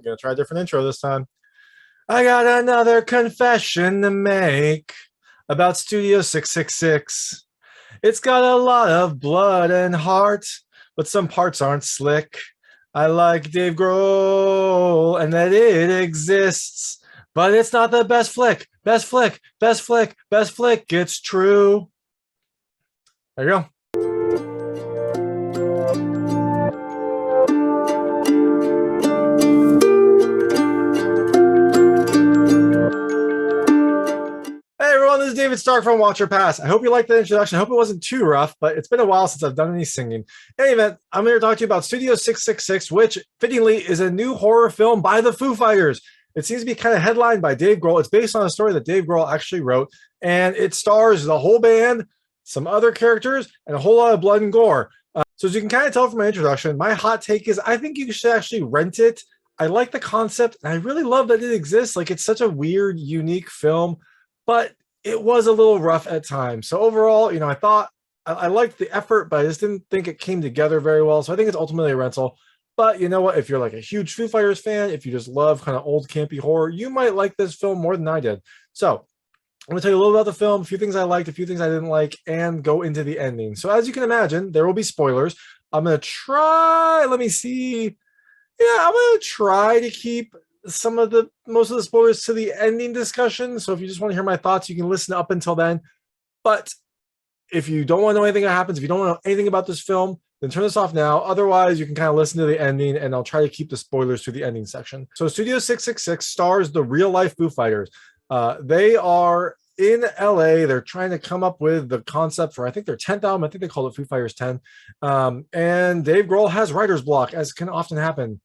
gonna try a different intro this time. I got another confession to make about Studio 666. It's got a lot of blood and heart, but some parts aren't slick. I like Dave Grohl and that it exists, but it's not the best flick. Best flick, best flick, best flick. It's true. There you go. Hey everyone, this is David Stark from Watch Your Pass. I hope you liked the introduction. I hope it wasn't too rough, but it's been a while since I've done any singing. In any event, I'm here to talk to you about Studio 666, which fittingly is a new horror film by the Foo Fighters. It seems to be kind of headlined by Dave Grohl. It's based on a story that Dave Grohl actually wrote, and it stars the whole band, some other characters, and a whole lot of blood and gore. So as you can kind of tell from my introduction, my hot take is I think you should actually rent it. I like the concept, and I really love that it exists. Like, it's such a weird, unique film, but it was a little rough at times. So overall, I thought I liked the effort, but I just didn't think it came together very well. So I think it's ultimately a rental. But you know what? If you're like a huge Foo Fighters fan, if you just love kind of old campy horror, you might like this film more than I did. So I'm going to tell you a little about the film, a few things I liked, a few things I didn't like, and go into the ending. So as you can imagine, there will be spoilers. I'm going to try, let me see. Yeah, I'm going to try to keep most of the spoilers to the ending discussion. So if you just want to hear my thoughts, you can listen up until then. But if you don't want to know anything that happens, if you don't want to know anything about this film, then turn this off now. Otherwise, you can kind of listen to the ending, and I'll try to keep the spoilers to the ending section. So Studio 666 stars the real-life Foo Fighters. They are in LA. They're trying to come up with the concept for, I think, their 10th album. I think they called it Foo Fighters 10. And Dave Grohl has writer's block, as can often happen.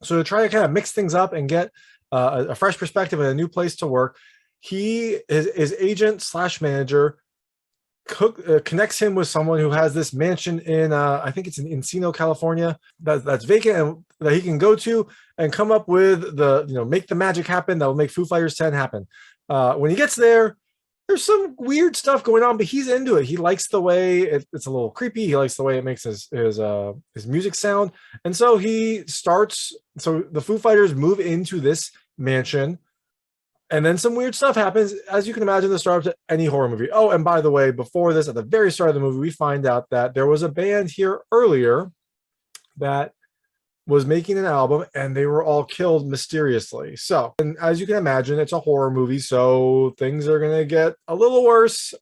So to try to kind of mix things up and get a fresh perspective and a new place to work, his agent slash manager connects him with someone who has this mansion in, I think it's in Encino, California, that's vacant, and that he can go to and come up with make the magic happen that will make Foo Fighters 10 happen. When he gets there, there's some weird stuff going on, but he's into it. He likes the way it's a little creepy. He likes the way it makes his music sound. And so so the Foo Fighters move into this mansion, and then some weird stuff happens. As you can imagine, the start to any horror movie. Oh, and by the way, before this, at the very start of the movie, we find out that there was a band here earlier that was making an album, and they were all killed mysteriously. So, and as you can imagine, it's a horror movie, so things are going to get a little worse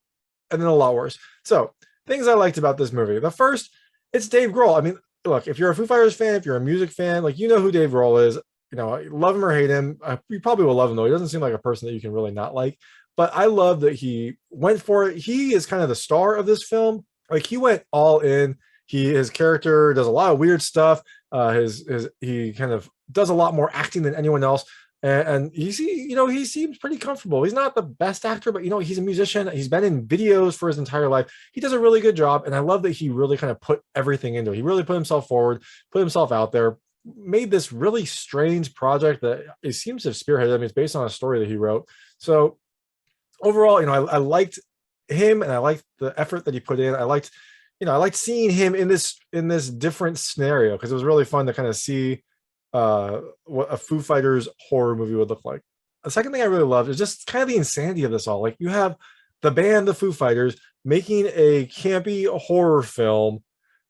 and then a lot worse. So, things I liked about this movie. The first, it's Dave Grohl. I mean, look, if you're a Foo Fighters fan, if you're a music fan, like, you know who Dave Grohl is. Love him or hate him. You probably will love him, though. He doesn't seem like a person that you can really not like. But I love that he went for it. He is kind of the star of this film. Like, he went all in. His character does a lot of weird stuff. He kind of does a lot more acting than anyone else, and he seems pretty comfortable. He's not the best actor, but he's a musician. He's been in videos for his entire life. He does a really good job, and I love that he really kind of put everything into it. He really put himself forward, put himself out there, made this really strange project that it seems to have spearheaded. I mean, it's based on a story that he wrote. So overall, I liked him, and I liked the effort that he put in. I liked seeing him in this different scenario, because it was really fun to kind of see what a Foo Fighters horror movie would look like. The second thing I really loved is just kind of the insanity of this all. Like, you have the band, the Foo Fighters, making a campy horror film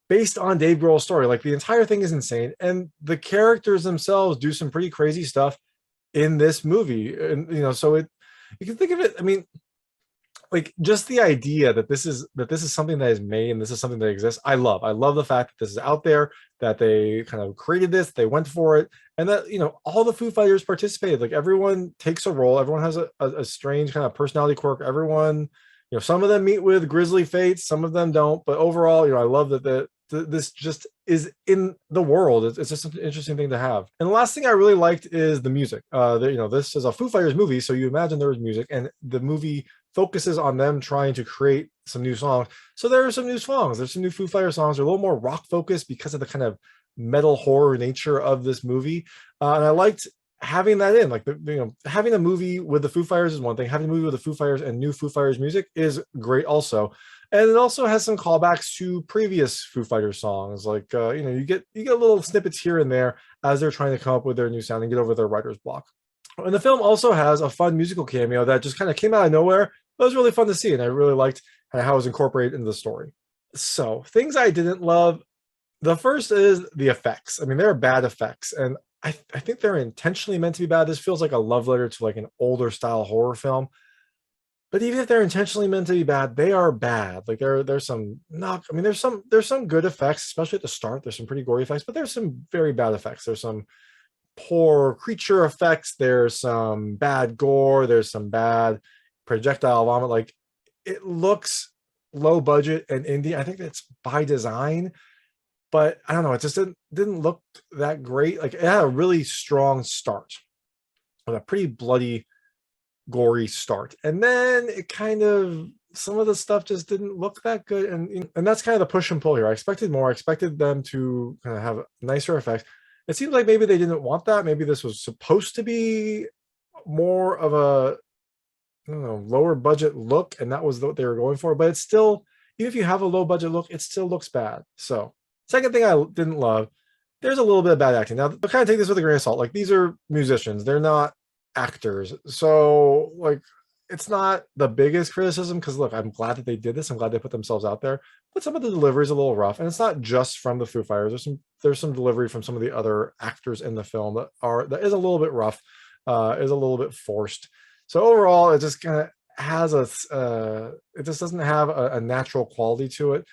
based on Dave Grohl's story. Like, the entire thing is insane, and the characters themselves do some pretty crazy stuff in this movie. And so you can think of it. I mean, like, just the idea that this is something that is made and this is something that exists. I love the fact that this is out there, that they kind of created this, they went for it, and that all the Foo Fighters participated. Like, everyone takes a role, everyone has a strange kind of personality quirk. Everyone, some of them meet with grisly fates, some of them don't. But overall, I love that this just is in the world. It's just an interesting thing to have. And the last thing I really liked is the music. This is a Foo Fighters movie, so you imagine there was music, and the movie focuses on them trying to create some new songs. So there are some new songs. There's some new Foo Fighters songs. They're a little more rock focused because of the kind of metal horror nature of this movie. And I liked having that in, like having a movie with the Foo Fighters is one thing. Having a movie with the Foo Fighters and new Foo Fighters music is great also. And it also has some callbacks to previous Foo Fighters songs. Like you get little snippets here and there as they're trying to come up with their new sound and get over their writer's block. And the film also has a fun musical cameo that just kind of came out of nowhere, but it was really fun to see, and I really liked how it was incorporated into the story. So things I didn't love. The first is the effects. I mean, they're bad effects, and I think they're intentionally meant to be bad. This feels like a love letter to like an older style horror film. But even if they're intentionally meant to be bad, they are bad. Like there's some not. I mean, there's some good effects, especially at the start. There's some pretty gory effects, but there's some very bad effects. There's some poor creature effects. There's some bad gore. There's some bad projectile vomit. Like it looks low budget and indie. I think that's by design, but I don't know. It just didn't look that great. Like it had a really strong start with a pretty bloody, gory start, and then it kind of some of the stuff just didn't look that good, and that's kind of the push and pull here. I expected more. I expected them to kind of have nicer effects. It seems like maybe they didn't want that. Maybe this was supposed to be more of a I don't know, lower budget look, and that was what they were going for. But it's still, even if you have a low budget look, it still looks bad. So, second thing I didn't love, there's a little bit of bad acting. Now, I'll kind of take this with a grain of salt. Like these are musicians; they're not actors. So, like, it's not the biggest criticism because look, I'm glad that they did this. I'm glad they put themselves out there. But some of the delivery is a little rough, and it's not just from the Foo Fighters. There's some delivery from some of the other actors in the film that is a little bit rough, is a little bit forced. So overall, it just kind of has it just doesn't have a natural quality to it.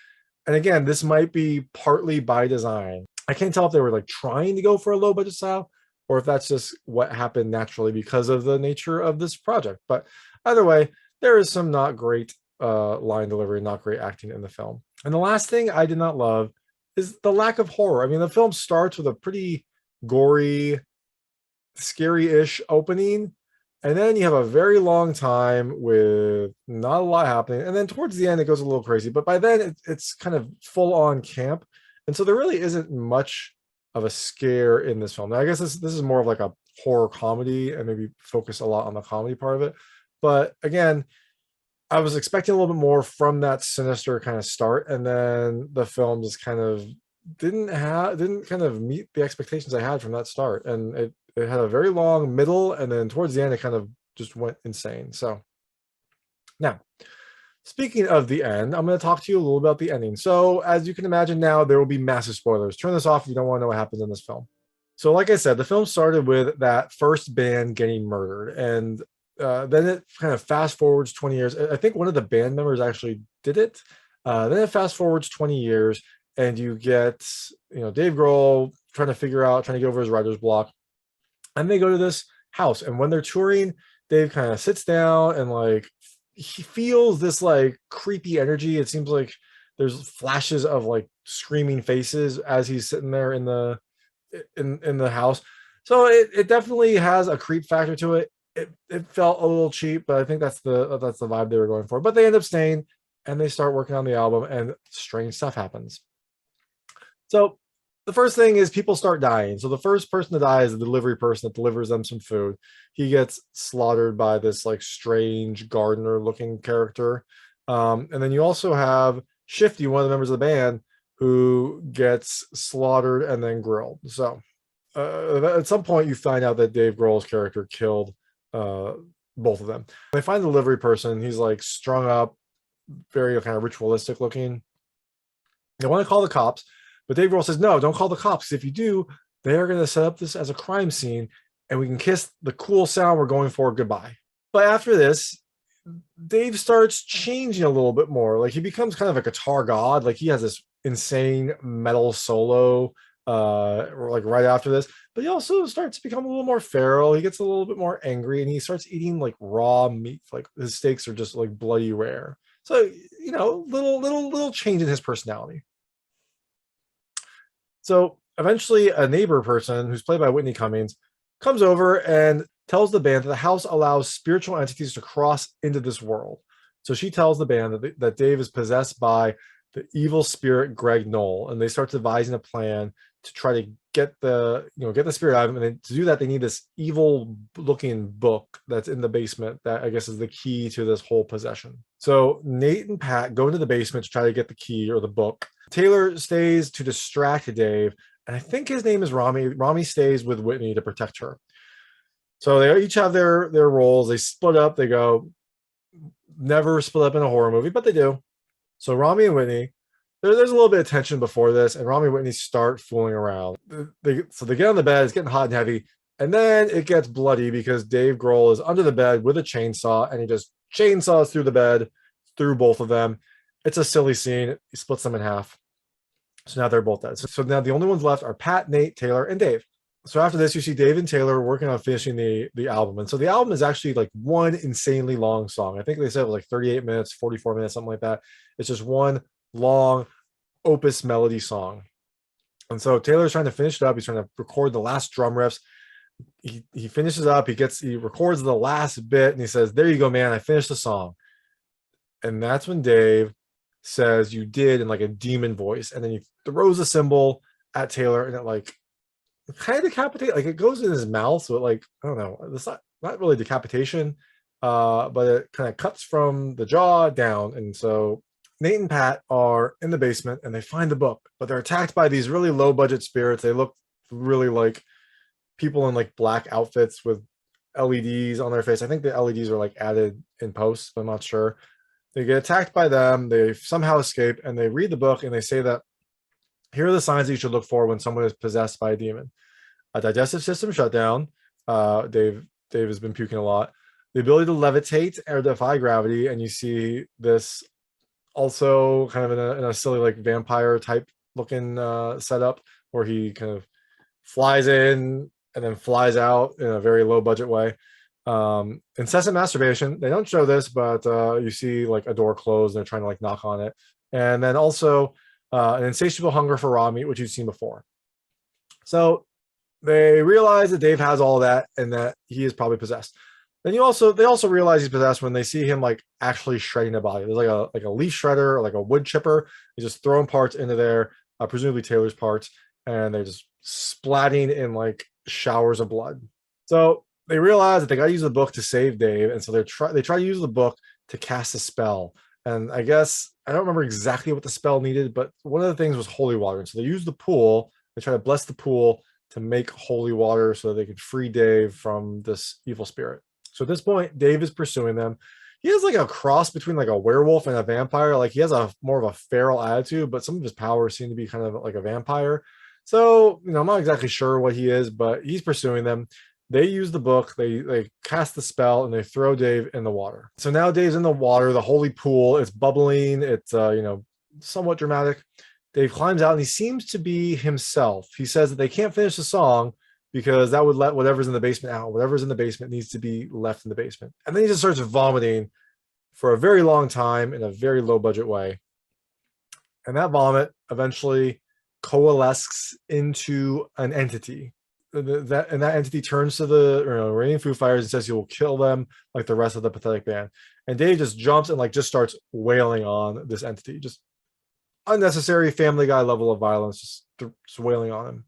And again, this might be partly by design. I can't tell if they were like trying to go for a low budget style or if that's just what happened naturally because of the nature of this project. But either way, there is some not great line delivery, not great acting in the film. And the last thing I did not love is the lack of horror. I mean, the film starts with a pretty gory, scary-ish opening, and then you have a very long time with not a lot happening. And then towards the end, it goes a little crazy. But by then, it's kind of full-on camp. And so there really isn't much of a scare in this film. Now, I guess this is more of like a horror comedy and maybe focus a lot on the comedy part of it. But again, I was expecting a little bit more from that sinister kind of start. And then the film just kind of didn't kind of meet the expectations I had from that start. And it had a very long middle, and then towards the end, it kind of just went insane. So now, speaking of the end, I'm going to talk to you a little about the ending. So as you can imagine now, there will be massive spoilers. Turn this off if you don't want to know what happens in this film. So like I said, the film started with that first band getting murdered, and then it kind of fast forwards 20 years. I think one of the band members actually did it. Then it fast forwards 20 years, and you get Dave Grohl trying to get over his writer's block. And they go to this house, and when they're touring, Dave kind of sits down and like he feels this like creepy energy. It seems like there's flashes of like screaming faces as he's sitting there in the house. So it definitely has a creep factor to it. It felt a little cheap, but I think that's the vibe they were going for. But they end up staying, and they start working on the album, and strange stuff happens. So the first thing is people start dying. So the first person to die is the delivery person that delivers them some food. He gets slaughtered by this like strange gardener looking character. And then you also have Shifty, one of the members of the band, who gets slaughtered and then grilled. So at some point you find out that Dave Grohl's character killed both of them. They find the delivery person. He's like strung up, very kind of ritualistic looking. They want to call the cops. But Dave Grohl says, no, don't call the cops. Because if you do, they are going to set up this as a crime scene, and we can kiss the cool sound we're going for goodbye. But after this, Dave starts changing a little bit more. Like he becomes kind of a guitar god. Like he has this insane metal solo like right after this. But he also starts to become a little more feral. He gets a little bit more angry, and he starts eating like raw meat. Like his steaks are just like bloody rare. So, little change in his personality. So eventually a neighbor person who's played by Whitney Cummings comes over and tells the band that the house allows spiritual entities to cross into this world. So she tells the band that Dave is possessed by the evil spirit Greg Knoll, and they start devising a plan to try to get the spirit out of him. And to do that, they need this evil looking book that's in the basement that I guess is the key to this whole possession. So Nate and Pat go into the basement to try to get the key or the book. Taylor stays to distract Dave, and I think his name is Rami. Rami stays with Whitney to protect her. So they each have their roles. They split up. They go, never split up in a horror movie, but they do. So Rami and Whitney, there's a little bit of tension before this, and Rami and Whitney start fooling around. So they get on the bed, it's getting hot and heavy, and then it gets bloody because Dave Grohl is under the bed with a chainsaw, and he just chainsaws through the bed, through both of them. It's a silly scene. He splits them in half. So now they're both dead. So now the only ones left are Pat, Nate, Taylor, and Dave. So after this, you see Dave and Taylor working on finishing the album. And so the album is actually like one insanely long song. I think they said it was like 38 minutes, 44 minutes, something like that. It's just one long opus melody song. And so Taylor's trying to finish it up. He's trying to record the last drum riffs. He finishes up. He records the last bit, and he says, "There you go, man. I finished the song." And that's when Dave says, "You did," in like a demon voice. And then he throws a cymbal at Taylor, and it like kind of decapitate, like it goes in his mouth. So it like, I don't know, it's not really decapitation, but it kind of cuts from the jaw down. And so Nate and Pat are in the basement and they find the book, but they're attacked by these really low budget spirits. They look really like people in like black outfits with LEDs on their face. I think the LEDs are like added in post, but I'm not sure. They get attacked by them. They somehow escape, and they read the book, and they say that here are the signs that you should look for when someone is possessed by a demon: a digestive system shutdown. Dave has been puking a lot. The ability to levitate or defy gravity, and you see this also kind of in a silly like vampire type looking setup where he kind of flies in and then flies out in a very low budget way. Incessant masturbation. They don't show this, but you see like a door closed and they're trying to like knock on it. And then also an insatiable hunger for raw meat, which you've seen before. So they realize that Dave has all that and that he is probably possessed. Then they also realize he's possessed when they see him like actually shredding a body. There's like a leaf shredder or like a wood chipper. He's just throwing parts into there, presumably Taylor's parts, and they're just splatting in like showers of blood. So they realize that they got to use the book to save Dave, and so they try to use the book to cast a spell. And I guess I don't remember exactly what the spell needed, but one of the things was holy water. And so they use the pool. They try to bless the pool to make holy water so that they could free Dave from this evil spirit. So at this point, Dave is pursuing them. He has like a cross between like a werewolf and a vampire. Like he has a more of a feral attitude, but some of his powers seem to be kind of like a vampire. So, I'm not exactly sure what he is, but he's pursuing them. They use the book, they cast the spell, and they throw Dave in the water. So now Dave's in the water, the holy pool. It's bubbling. It's, somewhat dramatic. Dave climbs out, and he seems to be himself. He says that they can't finish the song because that would let whatever's in the basement out. Whatever's in the basement needs to be left in the basement. And then he just starts vomiting for a very long time in a very low budget way. And that vomit eventually coalesces into an entity. That entity turns to the reigning Foo Fighters and says he will kill them like the rest of the pathetic band. And Dave just jumps and like just starts wailing on this entity. Just unnecessary Family Guy level of violence, just wailing on him.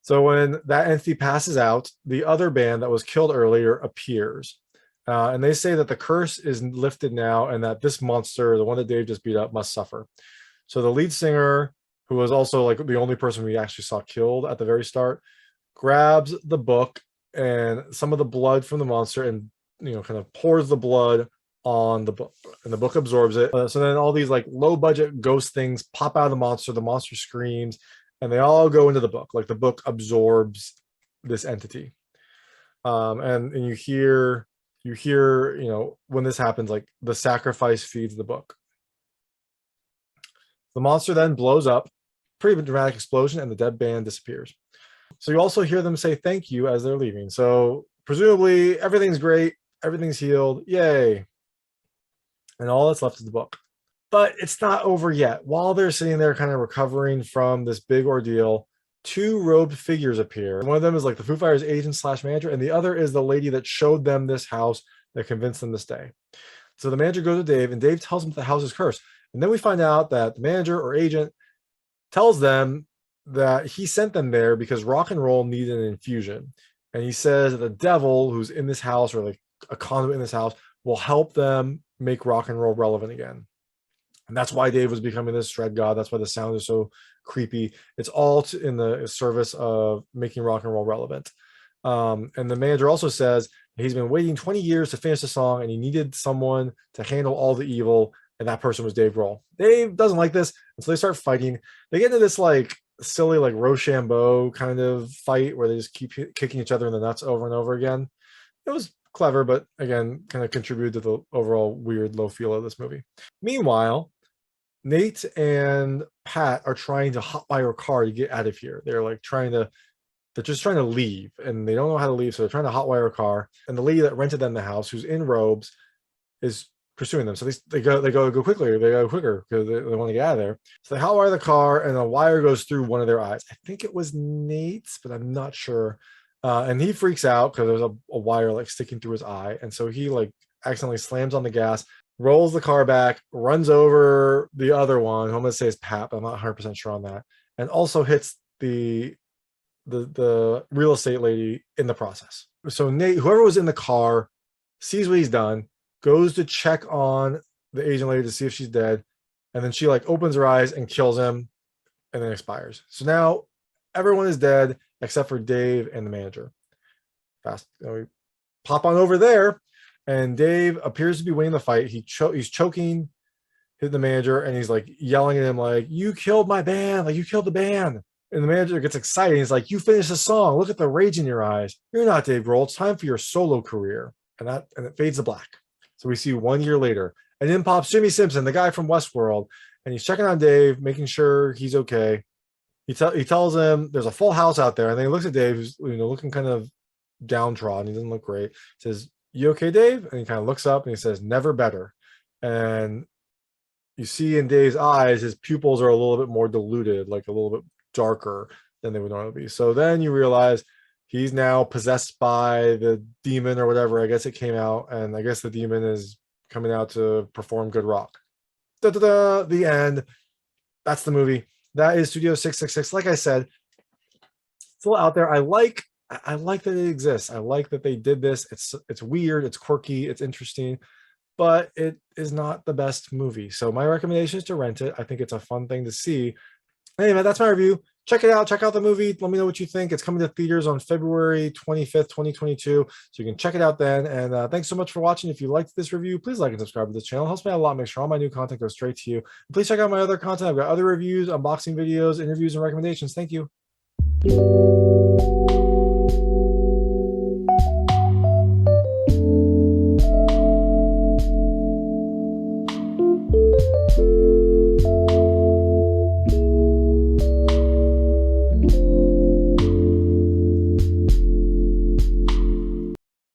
So when that entity passes out, the other band that was killed earlier appears. And they say that the curse is lifted now and that this monster, the one that Dave just beat up, must suffer. So the lead singer, who was also like the only person we actually saw killed at the very start, grabs the book and some of the blood from the monster and kind of pours the blood on the book, and the book absorbs it. So then all these like low budget ghost things pop out of the monster screams, and they all go into the book. Like the book absorbs this entity. And you hear when this happens, like the sacrifice feeds the book. The monster then blows up, pretty dramatic explosion, and the dead band disappears. So you also hear them say thank you as they're leaving. So presumably everything's great, everything's healed, yay. And all that's left is the book. But it's not over yet. While they're sitting there kind of recovering from this big ordeal, two robed figures appear. One of them is like the Foo Fighters agent / manager, and the other is the lady that showed them this house that convinced them to stay. So the manager goes to Dave, and Dave tells him that the house is cursed. And then we find out that the manager or agent tells them that he sent them there because rock and roll needed an infusion. And he says that the devil who's in this house, or like a conduit in this house, will help them make rock and roll relevant again. And that's why Dave was becoming this shred god. That's why the sound is so creepy. It's all in the service of making rock and roll relevant. And the manager also says he's been waiting 20 years to finish the song, and he needed someone to handle all the evil, and that person was Dave Grohl. Dave doesn't like this, and so they start fighting. They get into this like silly like Rochambeau kind of fight where they just keep kicking each other in the nuts over and over again. It was clever, but again, kind of contributed to the overall weird low feel of this movie. Meanwhile, Nate and Pat are trying to hotwire a car to get out of here. They're just trying to leave, and they don't know how to leave, so they're trying to hotwire a car. And the lady that rented them the house, who's in robes, is pursuing them. So they go quickly. They go quicker because they want to get out of there. So they hotwire the car, and a wire goes through one of their eyes. I think it was Nate's, but I'm not sure. And he freaks out because there's a wire like sticking through his eye, and so he like accidentally slams on the gas, rolls the car back, runs over the other one, who I'm going to say is Pat, but I'm not 100% sure on that, and also hits the real estate lady in the process. So Nate, whoever was in the car, sees what he's done, goes to check on the Asian lady to see if she's dead, and then she like opens her eyes and kills him, and then expires. So now everyone is dead except for Dave and the manager. Fast, we pop on over there, and Dave appears to be winning the fight. He's choking the manager, and he's like yelling at him like, "You killed my band! Like you killed the band!" And the manager gets excited. He's like, "You finished the song. Look at the rage in your eyes. You're not Dave Grohl. It's time for your solo career." And it fades to black. So we see 1 year later, and in pops Jimmy Simpson, the guy from Westworld, and he's checking on Dave, making sure he's okay. He tells him there's a full house out there, and then he looks at Dave, who's looking kind of downtrodden. He doesn't look great. He says, "You okay, Dave?" And he kind of looks up and he says, "Never better." And you see in Dave's eyes, his pupils are a little bit more diluted, like a little bit darker than they would normally be. So then you realize he's now possessed by the demon or whatever. I guess it came out, and I guess the demon is coming out to perform good rock. Da-da-da, the end. That's the movie. That is Studio 666. Like I said, it's a little out there. I like that it exists. I like that they did this. It's weird, it's quirky, it's interesting, but it is not the best movie. So my recommendation is to rent it. I think it's a fun thing to see. Anyway, that's my review. Check it out. Check out the movie. Let me know what you think. It's coming to theaters on February 25th, 2022. So you can check it out then. And thanks so much for watching. If you liked this review, please like and subscribe to this channel. It helps me out a lot. Make sure all my new content goes straight to you. And please check out my other content. I've got other reviews, unboxing videos, interviews, and recommendations. Thank you.